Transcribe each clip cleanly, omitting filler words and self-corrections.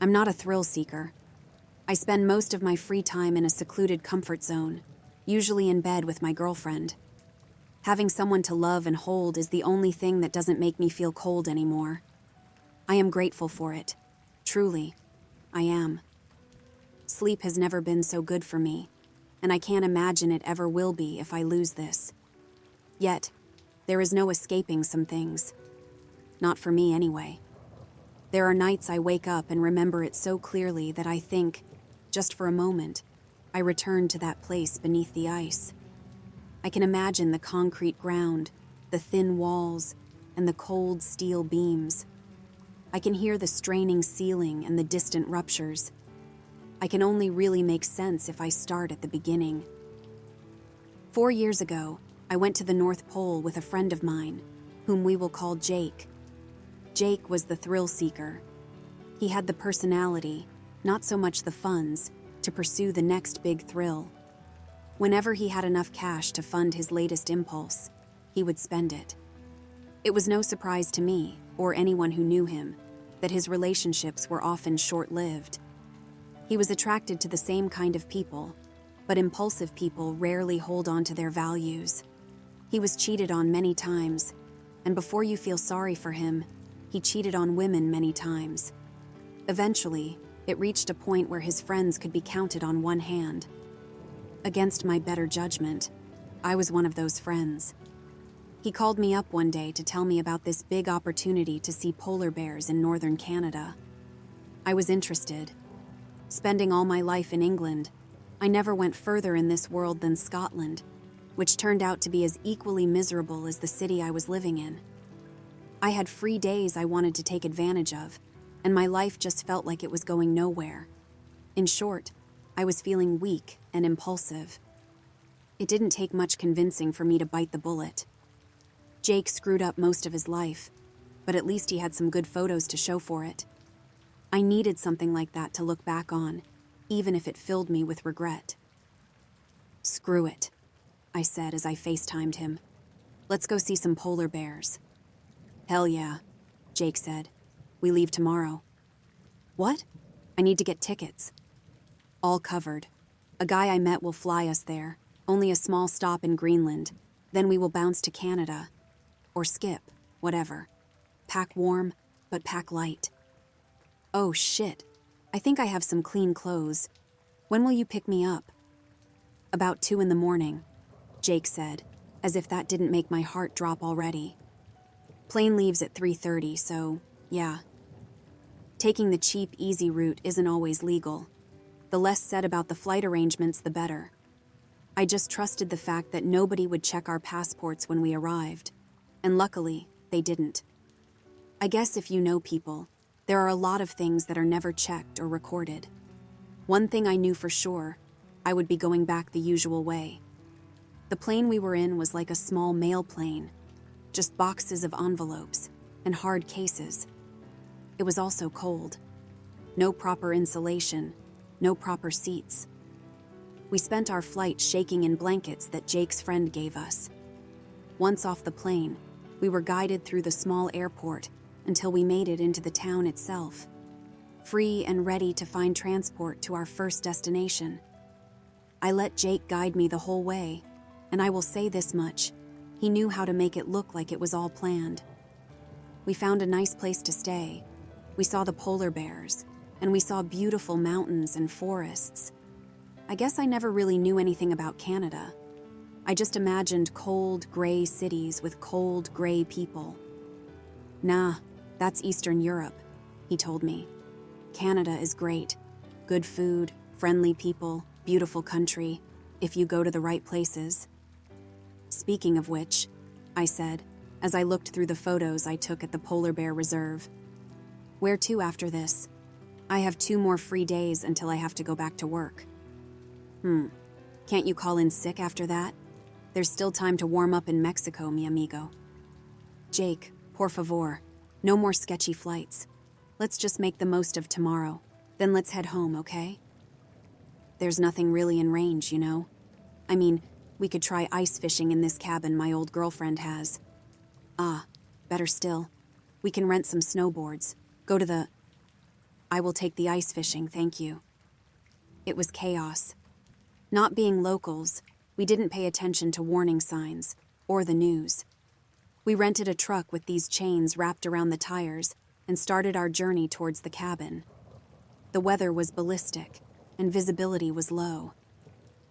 I'm not a thrill seeker. I spend most of my free time in a secluded comfort zone, usually in bed with my girlfriend. Having someone to love and hold is the only thing that doesn't make me feel cold anymore. I am grateful for it. Truly, I am. Sleep has never been so good for me, and I can't imagine it ever will be if I lose this. Yet, there is no escaping some things. Not for me anyway. There are nights I wake up and remember it so clearly that I think, just for a moment, I return to that place beneath the ice. I can imagine the concrete ground, the thin walls, and the cold steel beams. I can hear the straining ceiling and the distant ruptures. I can only really make sense if I start at the beginning. 4 years ago, I went to the North Pole with a friend of mine, whom we will call Jake. Jake was the thrill seeker. He had the personality, not so much the funds, to pursue the next big thrill. Whenever he had enough cash to fund his latest impulse, he would spend it. It was no surprise to me, or anyone who knew him, that his relationships were often short-lived. He was attracted to the same kind of people, but impulsive people rarely hold on to their values. He was cheated on many times, and before you feel sorry for him, he cheated on women many times. Eventually, it reached a point where his friends could be counted on one hand. Against my better judgment, I was one of those friends. He called me up one day to tell me about this big opportunity to see polar bears in northern Canada. I was interested. Spending all my life in England, I never went further in this world than Scotland, which turned out to be as equally miserable as the city I was living in. I had free days I wanted to take advantage of, and my life just felt like it was going nowhere. In short, I was feeling weak and impulsive. It didn't take much convincing for me to bite the bullet. Jake screwed up most of his life, but at least he had some good photos to show for it. I needed something like that to look back on, even if it filled me with regret. "Screw it," I said as I FaceTimed him. "Let's go see some polar bears." "Hell yeah," Jake said. "We leave tomorrow." "What? I need to get tickets." "All covered. A guy I met will fly us there, only a small stop in Greenland. Then we will bounce to Canada. Or skip, whatever. Pack warm, but pack light." "Oh shit. I think I have some clean clothes. When will you pick me up?" "About 2 in the morning," Jake said, as if that didn't make my heart drop already. "Plane leaves at 3:30, so yeah." Taking the cheap, easy route isn't always legal. The less said about the flight arrangements, the better. I just trusted the fact that nobody would check our passports when we arrived, and luckily, they didn't. I guess if you know people, there are a lot of things that are never checked or recorded. One thing I knew for sure, I would be going back the usual way. The plane we were in was like a small mail plane, just boxes of envelopes and hard cases. It was also cold. No proper insulation, no proper seats. We spent our flight shaking in blankets that Jake's friend gave us. Once off the plane, we were guided through the small airport until we made it into the town itself, free and ready to find transport to our first destination. I let Jake guide me the whole way, and I will say this much, he knew how to make it look like it was all planned. We found a nice place to stay. We saw the polar bears, and we saw beautiful mountains and forests. I guess I never really knew anything about Canada. I just imagined cold, gray cities with cold, gray people. "Nah, that's Eastern Europe," he told me. "Canada is great. Good food, friendly people, beautiful country, if you go to the right places." "Speaking of which," I said, as I looked through the photos I took at the polar bear reserve. "Where to after this? I have 2 more free days until I have to go back to work." Can't you call in sick after that? There's still time to warm up in Mexico, mi amigo." "Jake, por favor, no more sketchy flights. Let's just make the most of tomorrow. Then let's head home, okay?" "There's nothing really in range, you know. I mean, we could try ice fishing in this cabin my old girlfriend has. Better still, we can rent some snowboards, go to the..." I will take the ice fishing, thank you. It was chaos. Not being locals, we didn't pay attention to warning signs or the news. We rented a truck with these chains wrapped around the tires and started our journey towards the cabin. The weather was ballistic, and visibility was low.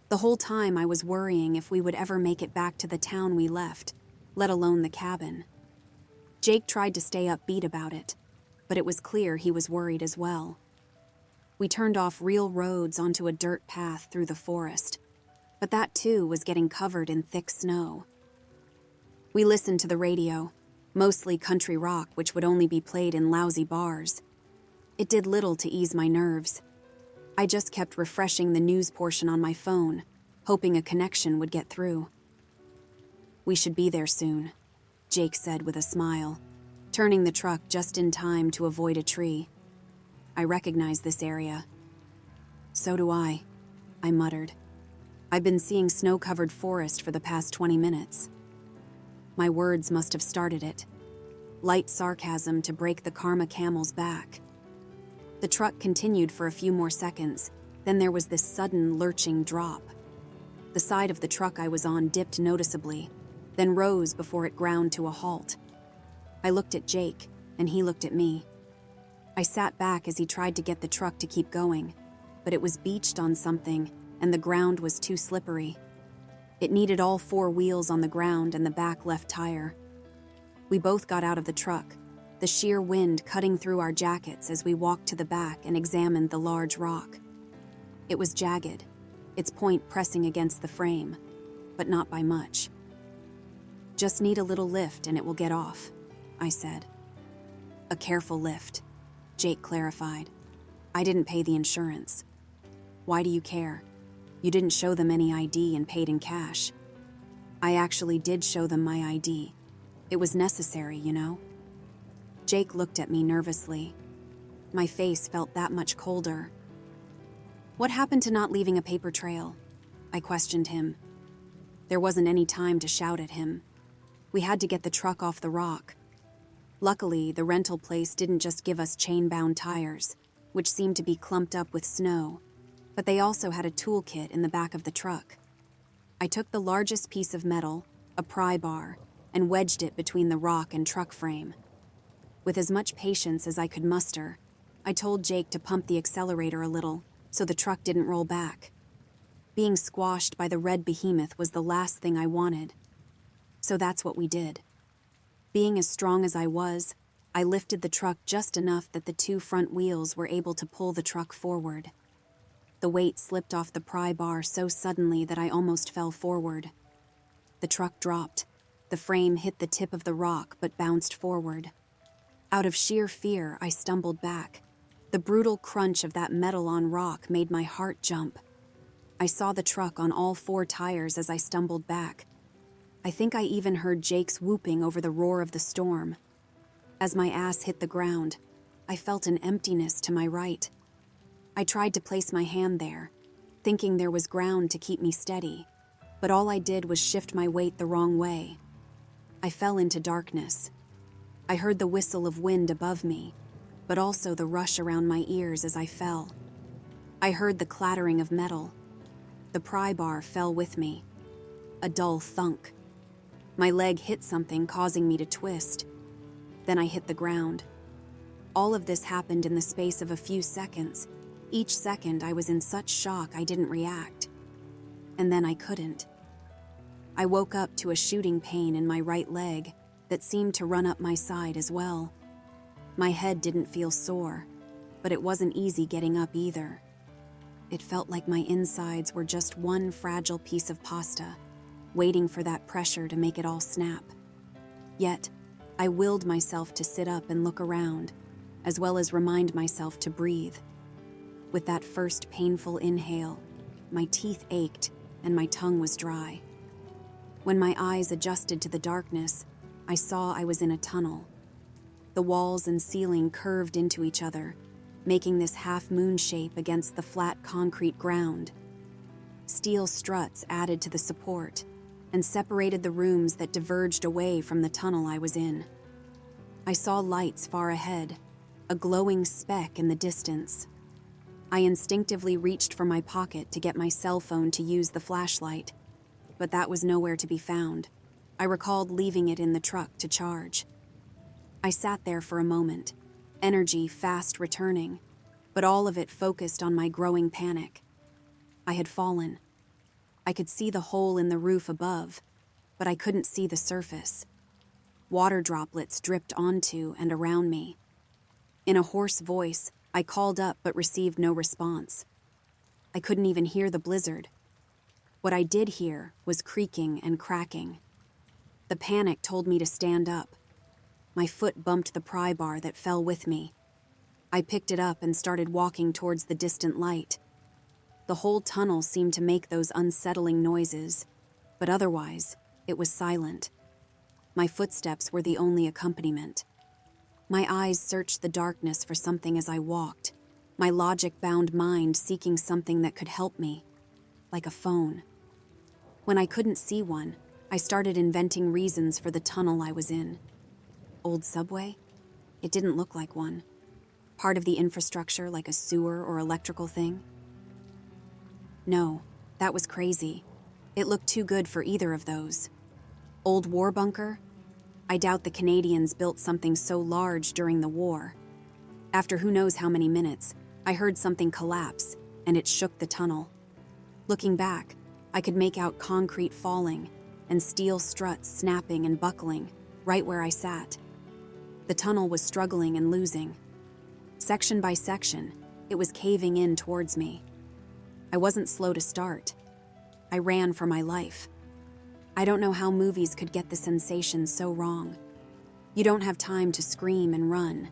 The whole time I was worrying if we would ever make it back to the town we left, let alone the cabin. Jake tried to stay upbeat about it, but it was clear he was worried as well. We turned off real roads onto a dirt path through the forest, but that too was getting covered in thick snow. We listened to the radio, mostly country rock, which would only be played in lousy bars. It did little to ease my nerves. I just kept refreshing the news portion on my phone, hoping a connection would get through. We should be there soon, Jake said with a smile, turning the truck just in time to avoid a tree. I recognize this area. So do I muttered. I've been seeing snow-covered forest for the past 20 minutes. My words must have started it. Light sarcasm to break the karma camel's back. The truck continued for a few more seconds, then there was this sudden lurching drop. The side of the truck I was on dipped noticeably, then rose before it ground to a halt. I looked at Jake, and he looked at me. I sat back as he tried to get the truck to keep going, but it was beached on something, and the ground was too slippery. It needed all 4 wheels on the ground and the back left tire. We both got out of the truck, the sheer wind cutting through our jackets as we walked to the back and examined the large rock. It was jagged, its point pressing against the frame, but not by much. Just need a little lift and it will get off, I said. A careful lift, Jake clarified. I didn't pay the insurance. Why do you care? You didn't show them any ID and paid in cash. I actually did show them my ID. It was necessary, you know? Jake looked at me nervously. My face felt that much colder. What happened to not leaving a paper trail? I questioned him. There wasn't any time to shout at him. We had to get the truck off the rock. Luckily, the rental place didn't just give us chain-bound tires, which seemed to be clumped up with snow, but they also had a toolkit in the back of the truck. I took the largest piece of metal, a pry bar, and wedged it between the rock and truck frame. With as much patience as I could muster, I told Jake to pump the accelerator a little so the truck didn't roll back. Being squashed by the red behemoth was the last thing I wanted. So that's what we did. Being as strong as I was, I lifted the truck just enough that the 2 front wheels were able to pull the truck forward. The weight slipped off the pry bar so suddenly that I almost fell forward. The truck dropped. The frame hit the tip of the rock but bounced forward. Out of sheer fear, I stumbled back. The brutal crunch of that metal on rock made my heart jump. I saw the truck on all 4 tires as I stumbled back. I think I even heard Jake's whooping over the roar of the storm. As my ass hit the ground, I felt an emptiness to my right. I tried to place my hand there, thinking there was ground to keep me steady, but all I did was shift my weight the wrong way. I fell into darkness. I heard the whistle of wind above me, but also the rush around my ears as I fell. I heard the clattering of metal. The pry bar fell with me. A dull thunk. My leg hit something, causing me to twist. Then I hit the ground. All of this happened in the space of a few seconds. Each second I was in such shock I didn't react. And then I couldn't. I woke up to a shooting pain in my right leg that seemed to run up my side as well. My head didn't feel sore, but it wasn't easy getting up either. It felt like my insides were just one fragile piece of pasta, waiting for that pressure to make it all snap. Yet, I willed myself to sit up and look around, as well as remind myself to breathe. With that first painful inhale, my teeth ached and my tongue was dry. When my eyes adjusted to the darkness, I saw I was in a tunnel. The walls and ceiling curved into each other, making this half-moon shape against the flat concrete ground. Steel struts added to the support and separated the rooms that diverged away from the tunnel I was in. I saw lights far ahead, a glowing speck in the distance. I instinctively reached for my pocket to get my cell phone to use the flashlight, but that was nowhere to be found. I recalled leaving it in the truck to charge. I sat there for a moment, energy fast returning, but all of it focused on my growing panic. I had fallen. I could see the hole in the roof above, but I couldn't see the surface. Water droplets dripped onto and around me. In a hoarse voice, I called up but received no response. I couldn't even hear the blizzard. What I did hear was creaking and cracking. The panic told me to stand up. My foot bumped the pry bar that fell with me. I picked it up and started walking towards the distant light. The whole tunnel seemed to make those unsettling noises, but otherwise, it was silent. My footsteps were the only accompaniment. My eyes searched the darkness for something as I walked, my logic-bound mind seeking something that could help me, like a phone. When I couldn't see one, I started inventing reasons for the tunnel I was in. Old subway? It didn't look like one. Part of the infrastructure like a sewer or electrical thing? No, that was crazy. It looked too good for either of those. Old war bunker? I doubt the Canadians built something so large during the war. After who knows how many minutes, I heard something collapse, and it shook the tunnel. Looking back, I could make out concrete falling and steel struts snapping and buckling right where I sat. The tunnel was struggling and losing. Section by section, it was caving in towards me. I wasn't slow to start. I ran for my life. I don't know how movies could get the sensation so wrong. You don't have time to scream and run.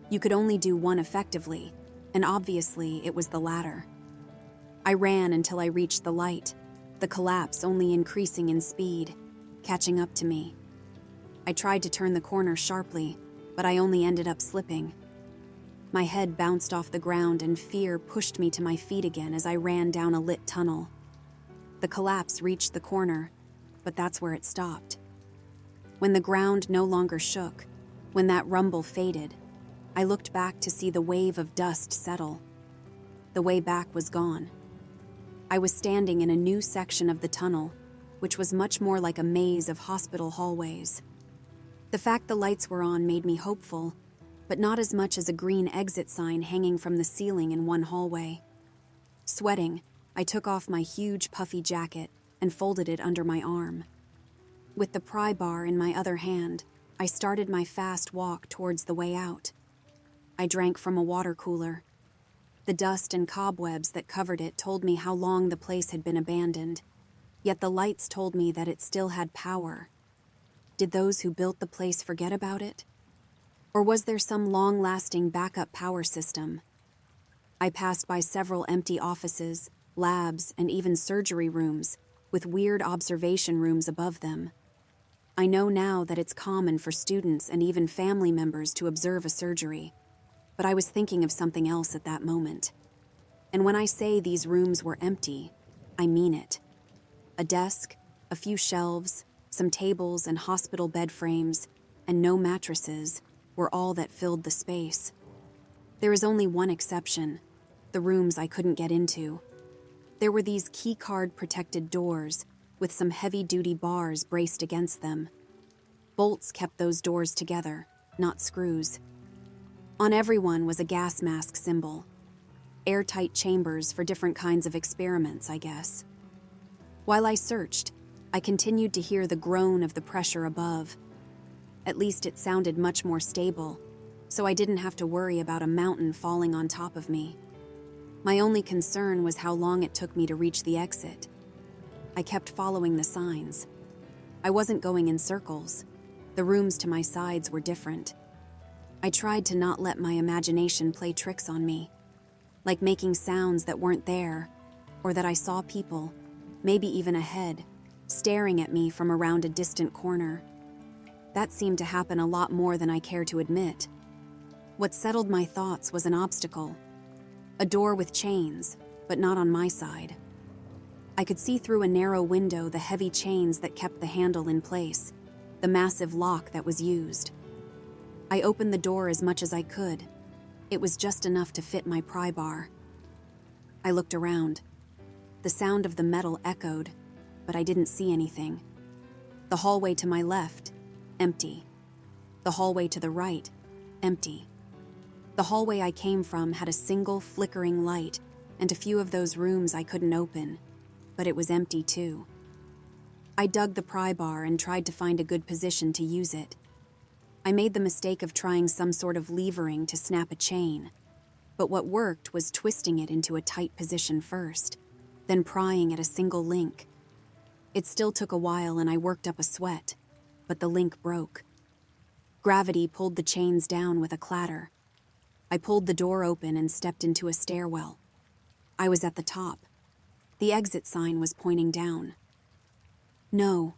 You could only do one effectively, and obviously it was the latter. I ran until I reached the light, the collapse only increasing in speed, catching up to me. I tried to turn the corner sharply, but I only ended up slipping. My head bounced off the ground and fear pushed me to my feet again as I ran down a lit tunnel. The collapse reached the corner, but that's where it stopped. When the ground no longer shook, when that rumble faded, I looked back to see the wave of dust settle. The way back was gone. I was standing in a new section of the tunnel, which was much more like a maze of hospital hallways. The fact the lights were on made me hopeful, but not as much as a green exit sign hanging from the ceiling in one hallway. Sweating, I took off my huge puffy jacket and folded it under my arm. With the pry bar in my other hand, I started my fast walk towards the way out. I drank from a water cooler. The dust and cobwebs that covered it told me how long the place had been abandoned, yet the lights told me that it still had power. Did those who built the place forget about it? Or was there some long-lasting backup power system? I passed by several empty offices, labs, and even surgery rooms, with weird observation rooms above them. I know now that it's common for students and even family members to observe a surgery, but I was thinking of something else at that moment. And when I say these rooms were empty, I mean it. A desk, a few shelves, some tables and hospital bed frames, and no mattresses were all that filled the space. There is only one exception, the rooms I couldn't get into. There were these keycard-protected doors with some heavy-duty bars braced against them. Bolts kept those doors together, not screws. On everyone was a gas mask symbol. Airtight chambers for different kinds of experiments, I guess. While I searched, I continued to hear the groan of the pressure above. At least it sounded much more stable, so I didn't have to worry about a mountain falling on top of me. My only concern was how long it took me to reach the exit. I kept following the signs. I wasn't going in circles. The rooms to my sides were different. I tried to not let my imagination play tricks on me, like making sounds that weren't there, or that I saw people, maybe even a head, staring at me from around a distant corner. That seemed to happen a lot more than I care to admit. What settled my thoughts was an obstacle. A door with chains, but not on my side. I could see through a narrow window the heavy chains that kept the handle in place, the massive lock that was used. I opened the door as much as I could, It was just enough to fit my pry bar. I looked around. The sound of the metal echoed, but I didn't see anything. The hallway to my left, empty. The hallway to the right, empty. The hallway I came from had a single flickering light and a few of those rooms I couldn't open, but it was empty too. I dug the pry bar and tried to find a good position to use it. I made the mistake of trying some sort of levering to snap a chain, but what worked was twisting it into a tight position first, then prying at a single link. It still took a while and I worked up a sweat, but the link broke. Gravity pulled the chains down with a clatter. I pulled the door open and stepped into a stairwell. I was at the top. The exit sign was pointing down. No.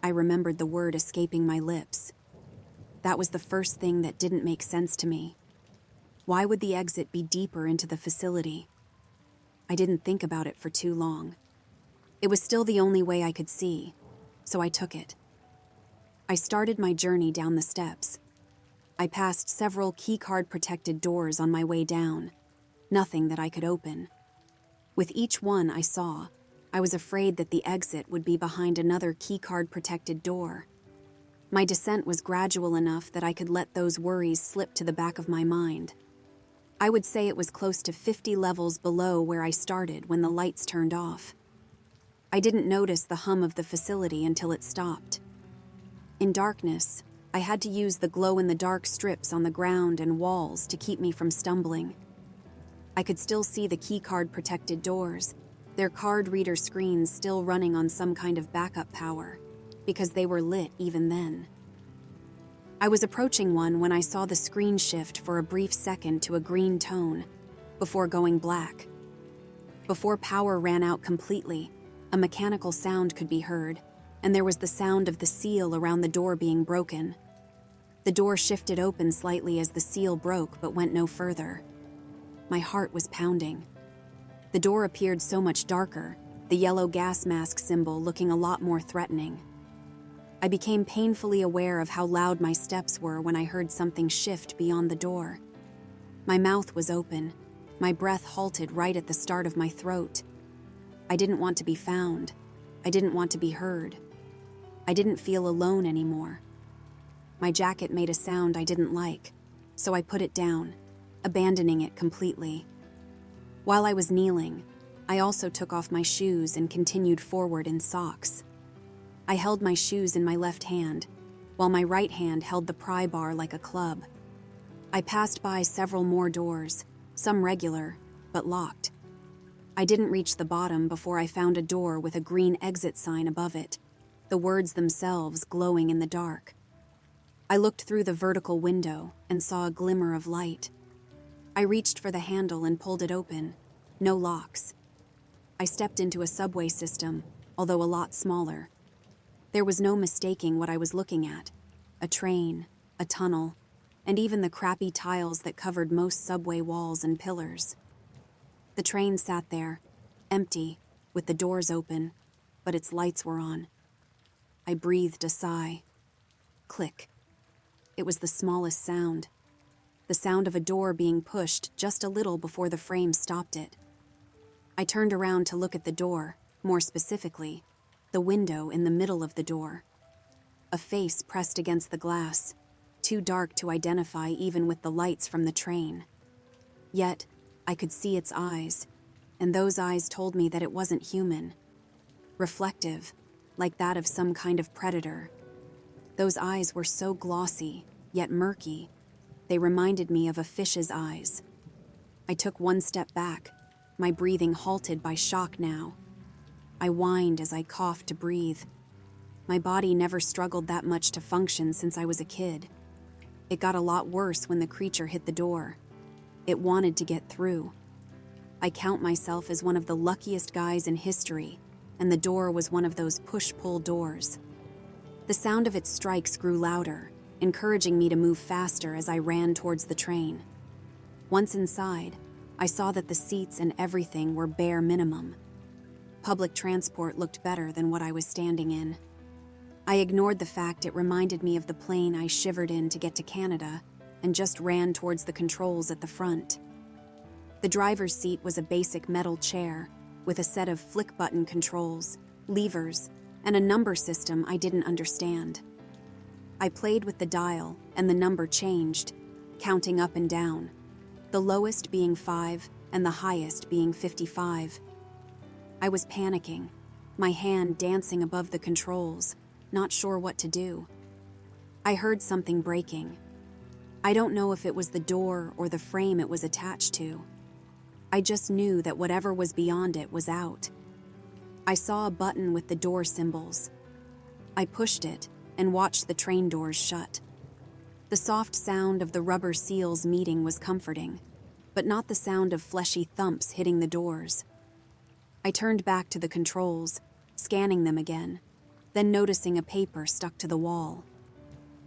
I remembered the word escaping my lips. That was the first thing that didn't make sense to me. Why would the exit be deeper into the facility? I didn't think about it for too long. It was still the only way I could see, so I took it. I started my journey down the steps. I passed several keycard-protected doors on my way down. Nothing that I could open. With each one I saw, I was afraid that the exit would be behind another keycard-protected door. My descent was gradual enough that I could let those worries slip to the back of my mind. I would say it was close to 50 levels below where I started when the lights turned off. I didn't notice the hum of the facility until it stopped. In darkness, I had to use the glow-in-the-dark strips on the ground and walls to keep me from stumbling. I could still see the keycard-protected doors, their card reader screens still running on some kind of backup power, because they were lit even then. I was approaching one when I saw the screen shift for a brief second to a green tone, before going black. Before power ran out completely, a mechanical sound could be heard, and there was the sound of the seal around the door being broken. The door shifted open slightly as the seal broke but went no further. My heart was pounding. The door appeared so much darker, the yellow gas mask symbol looking a lot more threatening. I became painfully aware of how loud my steps were when I heard something shift beyond the door. My mouth was open. My breath halted right at the start of my throat. I didn't want to be found. I didn't want to be heard. I didn't feel alone anymore. My jacket made a sound I didn't like, so I put it down, abandoning it completely. While I was kneeling, I also took off my shoes and continued forward in socks. I held my shoes in my left hand, while my right hand held the pry bar like a club. I passed by several more doors, some regular, but locked. I didn't reach the bottom before I found a door with a green exit sign above it, the words themselves glowing in the dark. I looked through the vertical window and saw a glimmer of light. I reached for the handle and pulled it open. No locks. I stepped into a subway system, although a lot smaller. There was no mistaking what I was looking at. A train, a tunnel, and even the crappy tiles that covered most subway walls and pillars. The train sat there, empty, with the doors open, but its lights were on. I breathed a sigh. Click. It was the smallest sound. The sound of a door being pushed just a little before the frame stopped it. I turned around to look at the door, more specifically, the window in the middle of the door. A face pressed against the glass, too dark to identify even with the lights from the train. Yet, I could see its eyes, and those eyes told me that it wasn't human. Reflective, like that of some kind of predator. Those eyes were so glossy, yet murky. They reminded me of a fish's eyes. I took one step back, my breathing halted by shock now. I whined as I coughed to breathe. My body never struggled that much to function since I was a kid. It got a lot worse when the creature hit the door. It wanted to get through. I count myself as one of the luckiest guys in history, and the door was one of those push-pull doors. The sound of its strikes grew louder, encouraging me to move faster as I ran towards the train. Once inside, I saw that the seats and everything were bare minimum. Public transport looked better than what I was standing in. I ignored the fact it reminded me of the plane I shivered in to get to Canada, and just ran towards the controls at the front. The driver's seat was a basic metal chair with a set of flick-button controls, levers, and a number system I didn't understand. I played with the dial, and the number changed, counting up and down, the lowest being 5 and the highest being 55. I was panicking, my hand dancing above the controls, not sure what to do. I heard something breaking. I don't know if it was the door or the frame it was attached to. I just knew that whatever was beyond it was out. I saw a button with the door symbols. I pushed it and watched the train doors shut. The soft sound of the rubber seals meeting was comforting, but not the sound of fleshy thumps hitting the doors. I turned back to the controls, scanning them again, then noticing a paper stuck to the wall.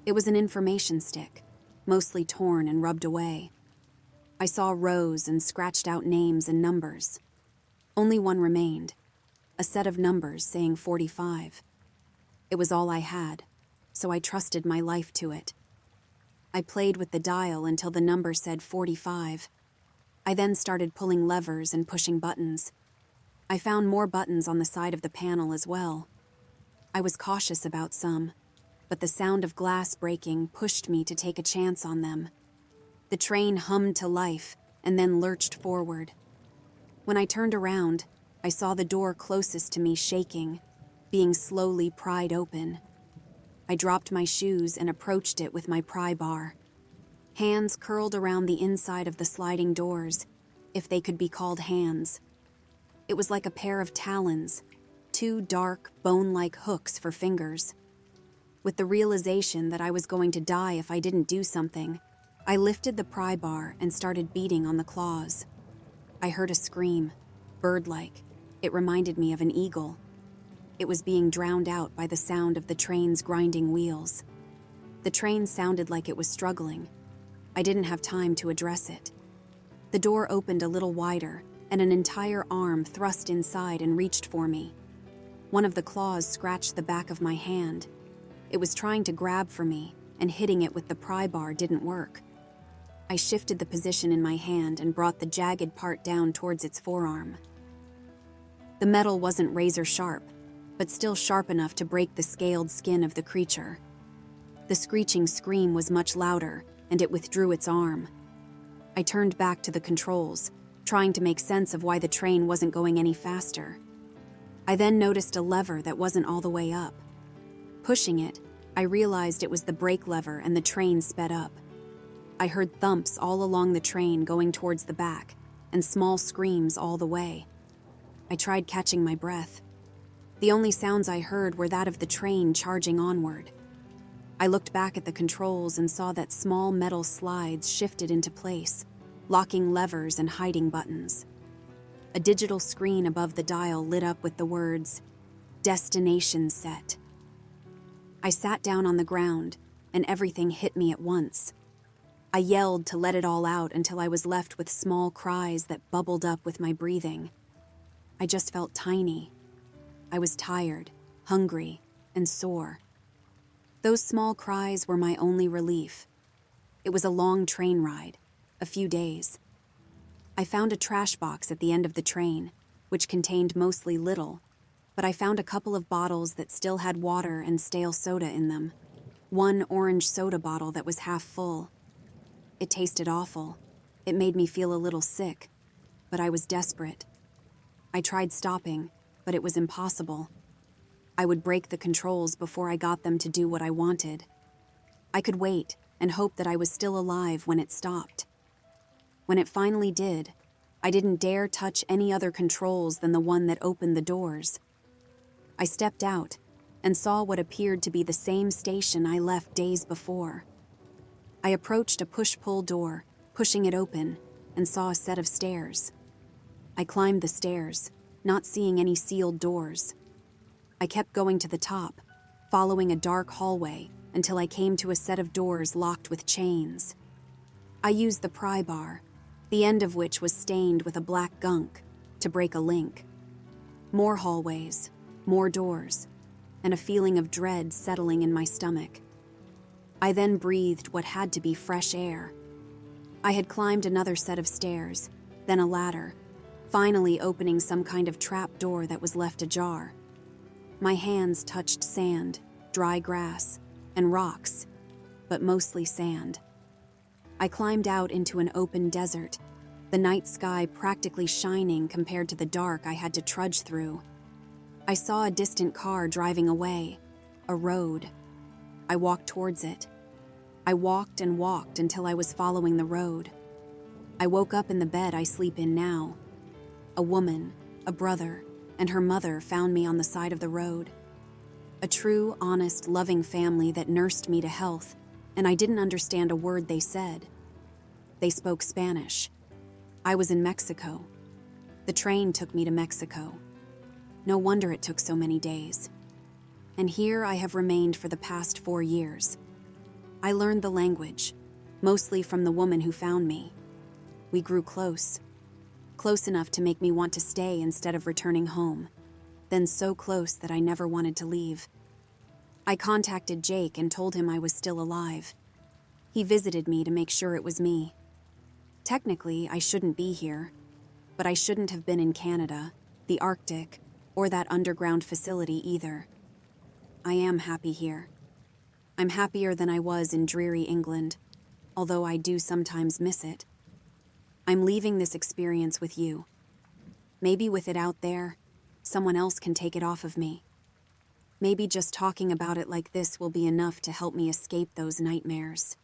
It was an information stick, mostly torn and rubbed away. I saw rows and scratched out names and numbers. Only one remained, a set of numbers saying 45. It was all I had, so I trusted my life to it. I played with the dial until the number said 45. I then started pulling levers and pushing buttons. I found more buttons on the side of the panel as well. I was cautious about some, but the sound of glass breaking pushed me to take a chance on them. The train hummed to life and then lurched forward. When I turned around, I saw the door closest to me shaking, being slowly pried open. I dropped my shoes and approached it with my pry bar. Hands curled around the inside of the sliding doors, if they could be called hands. It was like a pair of talons, 2 dark, bone-like hooks for fingers. With the realization that I was going to die if I didn't do something, I lifted the pry bar and started beating on the claws. I heard a scream, bird-like. It reminded me of an eagle. It was being drowned out by the sound of the train's grinding wheels. The train sounded like it was struggling. I didn't have time to address it. The door opened a little wider, and an entire arm thrust inside and reached for me. One of the claws scratched the back of my hand. It was trying to grab for me, and hitting it with the pry bar didn't work. I shifted the position in my hand and brought the jagged part down towards its forearm. The metal wasn't razor sharp, but still sharp enough to break the scaled skin of the creature. The screeching scream was much louder, and it withdrew its arm. I turned back to the controls, trying to make sense of why the train wasn't going any faster. I then noticed a lever that wasn't all the way up. Pushing it, I realized it was the brake lever and the train sped up. I heard thumps all along the train going towards the back, and small screams all the way. I tried catching my breath. The only sounds I heard were that of the train charging onward. I looked back at the controls and saw that small metal slides shifted into place, locking levers and hiding buttons. A digital screen above the dial lit up with the words, "Destination set." I sat down on the ground, and everything hit me at once. I yelled to let it all out until I was left with small cries that bubbled up with my breathing. I just felt tiny. I was tired, hungry, and sore. Those small cries were my only relief. It was a long train ride, a few days. I found a trash box at the end of the train, which contained mostly little, but I found a couple of bottles that still had water and stale soda in them. One orange soda bottle that was half full. It tasted awful. It made me feel a little sick, but I was desperate. I tried stopping, but it was impossible. I would break the controls before I got them to do what I wanted. I could wait and hope that I was still alive when it stopped. When it finally did, I didn't dare touch any other controls than the one that opened the doors. I stepped out and saw what appeared to be the same station I left days before. I approached a push-pull door, pushing it open, and saw a set of stairs. I climbed the stairs, not seeing any sealed doors. I kept going to the top, following a dark hallway until I came to a set of doors locked with chains. I used the pry bar, the end of which was stained with a black gunk, to break a link. More hallways, more doors, and a feeling of dread settling in my stomach. I then breathed what had to be fresh air. I had climbed another set of stairs, then a ladder, finally opening some kind of trap door that was left ajar. My hands touched sand, dry grass, and rocks, but mostly sand. I climbed out into an open desert, the night sky practically shining compared to the dark I had to trudge through. I saw a distant car driving away, a road. I walked towards it. I walked and walked until I was following the road. I woke up in the bed I sleep in now. A woman, a brother, and her mother found me on the side of the road. A true, honest, loving family that nursed me to health, and I didn't understand a word they said. They spoke Spanish. I was in Mexico. The train took me to Mexico. No wonder it took so many days. And here I have remained for the past 4 years. I learned the language, mostly from the woman who found me. We grew close enough to make me want to stay instead of returning home, then so close that I never wanted to leave. I contacted Jake and told him I was still alive. He visited me to make sure it was me. Technically, I shouldn't be here, but I shouldn't have been in Canada, the Arctic, or that underground facility either. I am happy here. I'm happier than I was in dreary England, although I do sometimes miss it. I'm leaving this experience with you. Maybe with it out there, someone else can take it off of me. Maybe just talking about it like this will be enough to help me escape those nightmares.